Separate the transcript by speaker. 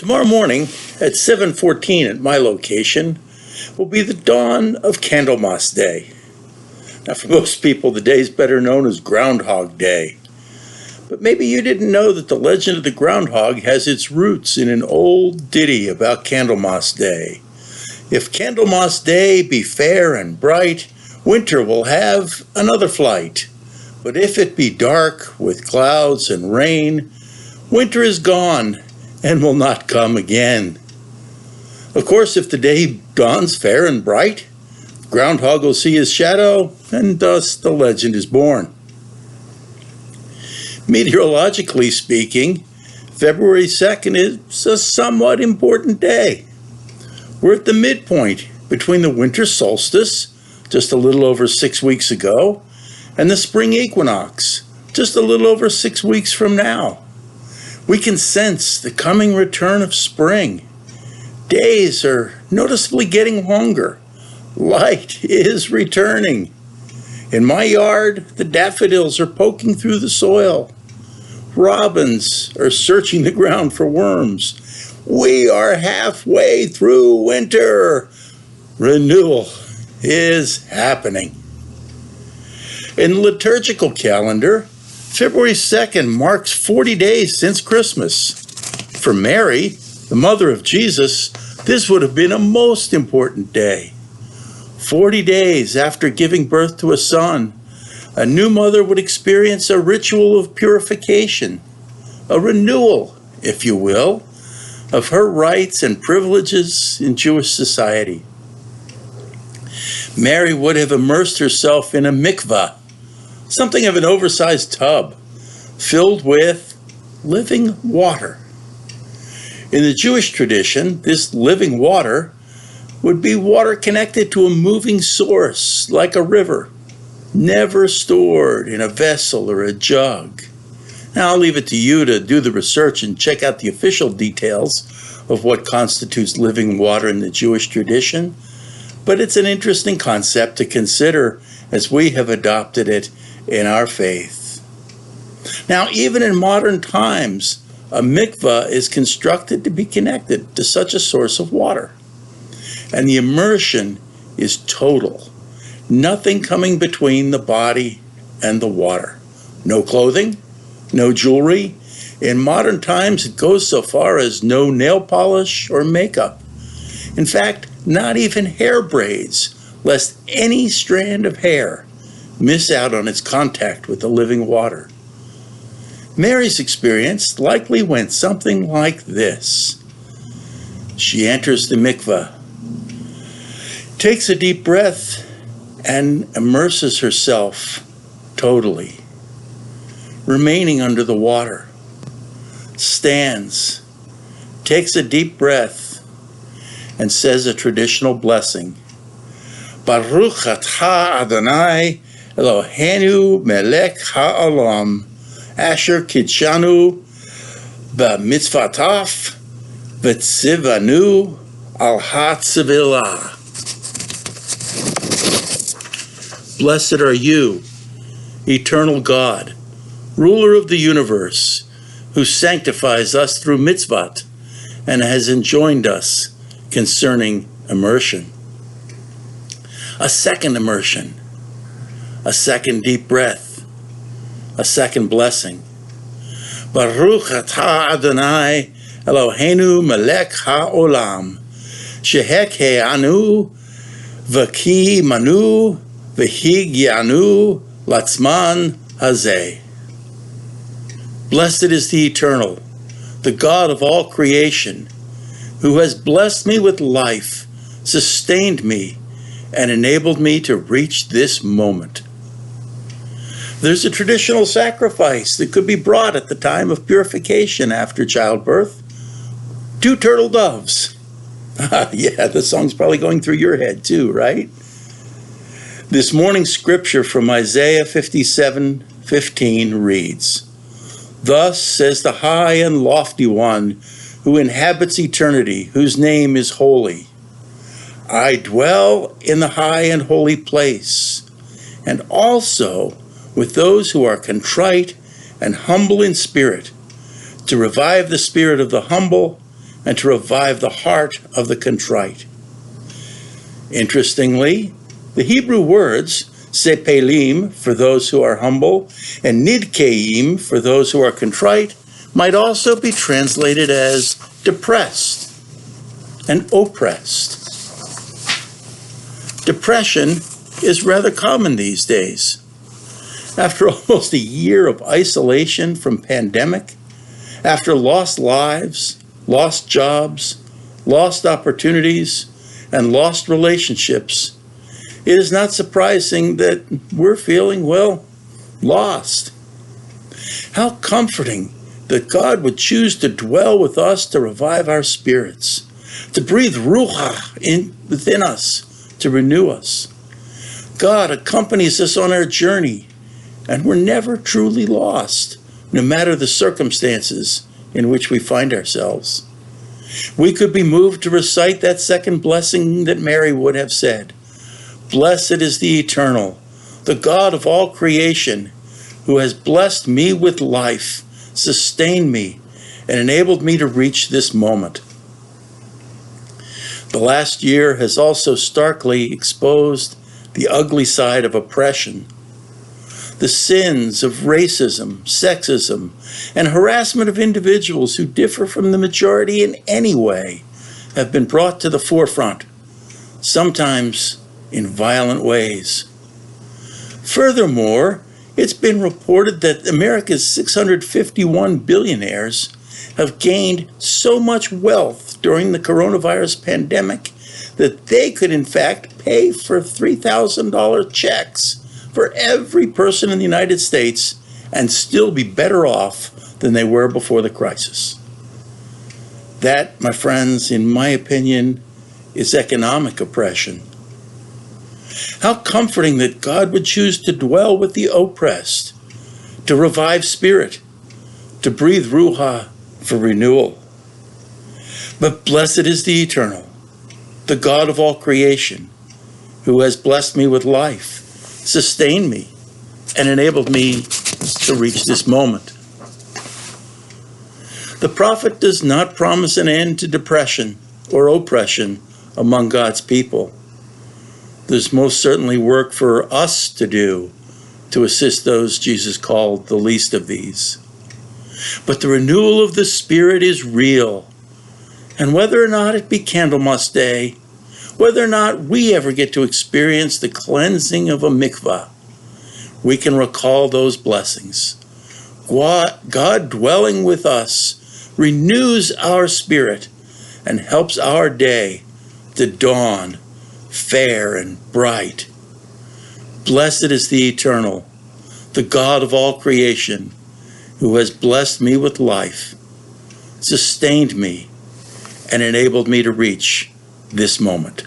Speaker 1: Tomorrow morning at 7:14 at my location will be the dawn of Candlemas Day. Now, for most people, the day is better known as Groundhog Day. But maybe you didn't know that the legend of the groundhog has its roots in an old ditty about Candlemas Day. If Candlemas Day be fair and bright, winter will have another flight. But if it be dark with clouds and rain, winter is gone and will not come again. Of course, if the day dawns fair and bright, groundhog will see his shadow, and thus the legend is born. Meteorologically speaking, February 2nd is a somewhat important day. We're at the midpoint between the winter solstice, just a little over 6 weeks ago, and the spring equinox, just a little over 6 weeks from now. We can sense the coming return of spring. Days are noticeably getting longer. Light is returning. In my yard, the daffodils are poking through the soil. Robins are searching the ground for worms. We are halfway through winter. Renewal is happening. In the liturgical calendar, February 2nd marks 40 days since Christmas. For Mary, the mother of Jesus, this would have been a most important day. 40 days after giving birth to a son, a new mother would experience a ritual of purification, a renewal, if you will, of her rights and privileges in Jewish society. Mary would have immersed herself in a mikvah, something of an oversized tub filled with living water. In the Jewish tradition, this living water would be water connected to a moving source like a river, never stored in a vessel or a jug. Now, I'll leave it to you to do the research and check out the official details of what constitutes living water in the Jewish tradition, but it's an interesting concept to consider as we have adopted it in our faith. Now, even in modern times, a mikvah is constructed to be connected to such a source of water. And the immersion is total. Nothing coming between the body and the water. No clothing, no jewelry. In modern times, it goes so far as no nail polish or makeup. In fact, not even hair braids, lest any strand of hair miss out on its contact with the living water. Mary's experience likely went something like this. She enters the mikvah, takes a deep breath, and immerses herself totally, remaining under the water. Stands, takes a deep breath, and says a traditional blessing. Baruch atah Adonai Eloheinu melech ha'olam asher kitshanu b'mitzvotaf v'tzivanu al ha'tzivilah. Blessed are you, eternal God, ruler of the universe, who sanctifies us through mitzvot and has enjoined us concerning immersion. A second immersion, a second deep breath, a second blessing. Baruch atah Adonai Eloheinu melech ha'olam, shehekeanu v'ki manu v'higyanu latzman hazeh. Blessed is the Eternal, the God of all creation, who has blessed me with life, sustained me, and enabled me to reach this moment. There's a traditional sacrifice that could be brought at the time of purification after childbirth. 2 turtle doves. Yeah, the song's probably going through your head too, right? This morning's scripture from Isaiah 57:15 reads, "Thus says the high and lofty one who inhabits eternity, whose name is holy. I dwell in the high and holy place, and also with those who are contrite and humble in spirit, to revive the spirit of the humble and to revive the heart of the contrite. Interestingly, the Hebrew words sepelim for those who are humble and nidkeim for those who are contrite might also be translated as depressed and oppressed. Depression is rather common these days. After almost a year of isolation from pandemic, after lost lives, lost jobs, lost opportunities, and lost relationships, it is not surprising that we're feeling, lost. How comforting that God would choose to dwell with us to revive our spirits, to breathe ruach within us, to renew us. God accompanies us on our journey, and we're never truly lost, no matter the circumstances in which we find ourselves. We could be moved to recite that second blessing that Mary would have said. Blessed is the Eternal, the God of all creation, who has blessed me with life, sustained me, and enabled me to reach this moment. The last year has also starkly exposed the ugly side of oppression. The sins of racism, sexism, and harassment of individuals who differ from the majority in any way have been brought to the forefront, sometimes in violent ways. Furthermore, it's been reported that America's 651 billionaires have gained so much wealth during the coronavirus pandemic that they could in fact pay for $3,000 checks for every person in the United States and still be better off than they were before the crisis. That, my friends, in my opinion, is economic oppression. How comforting that God would choose to dwell with the oppressed, to revive spirit, to breathe ruach for renewal. But blessed is the Eternal, the God of all creation, who has blessed me with life, sustained me, and enabled me to reach this moment. The prophet does not promise an end to depression or oppression among God's people. There's most certainly work for us to do to assist those Jesus called the least of these. But the renewal of the Spirit is real. And whether or not it be Candlemas Day, whether or not we ever get to experience the cleansing of a mikvah, we can recall those blessings. God dwelling with us renews our spirit and helps our day to dawn fair and bright. Blessed is the Eternal, the God of all creation, who has blessed me with life, sustained me, and enabled me to reach this moment.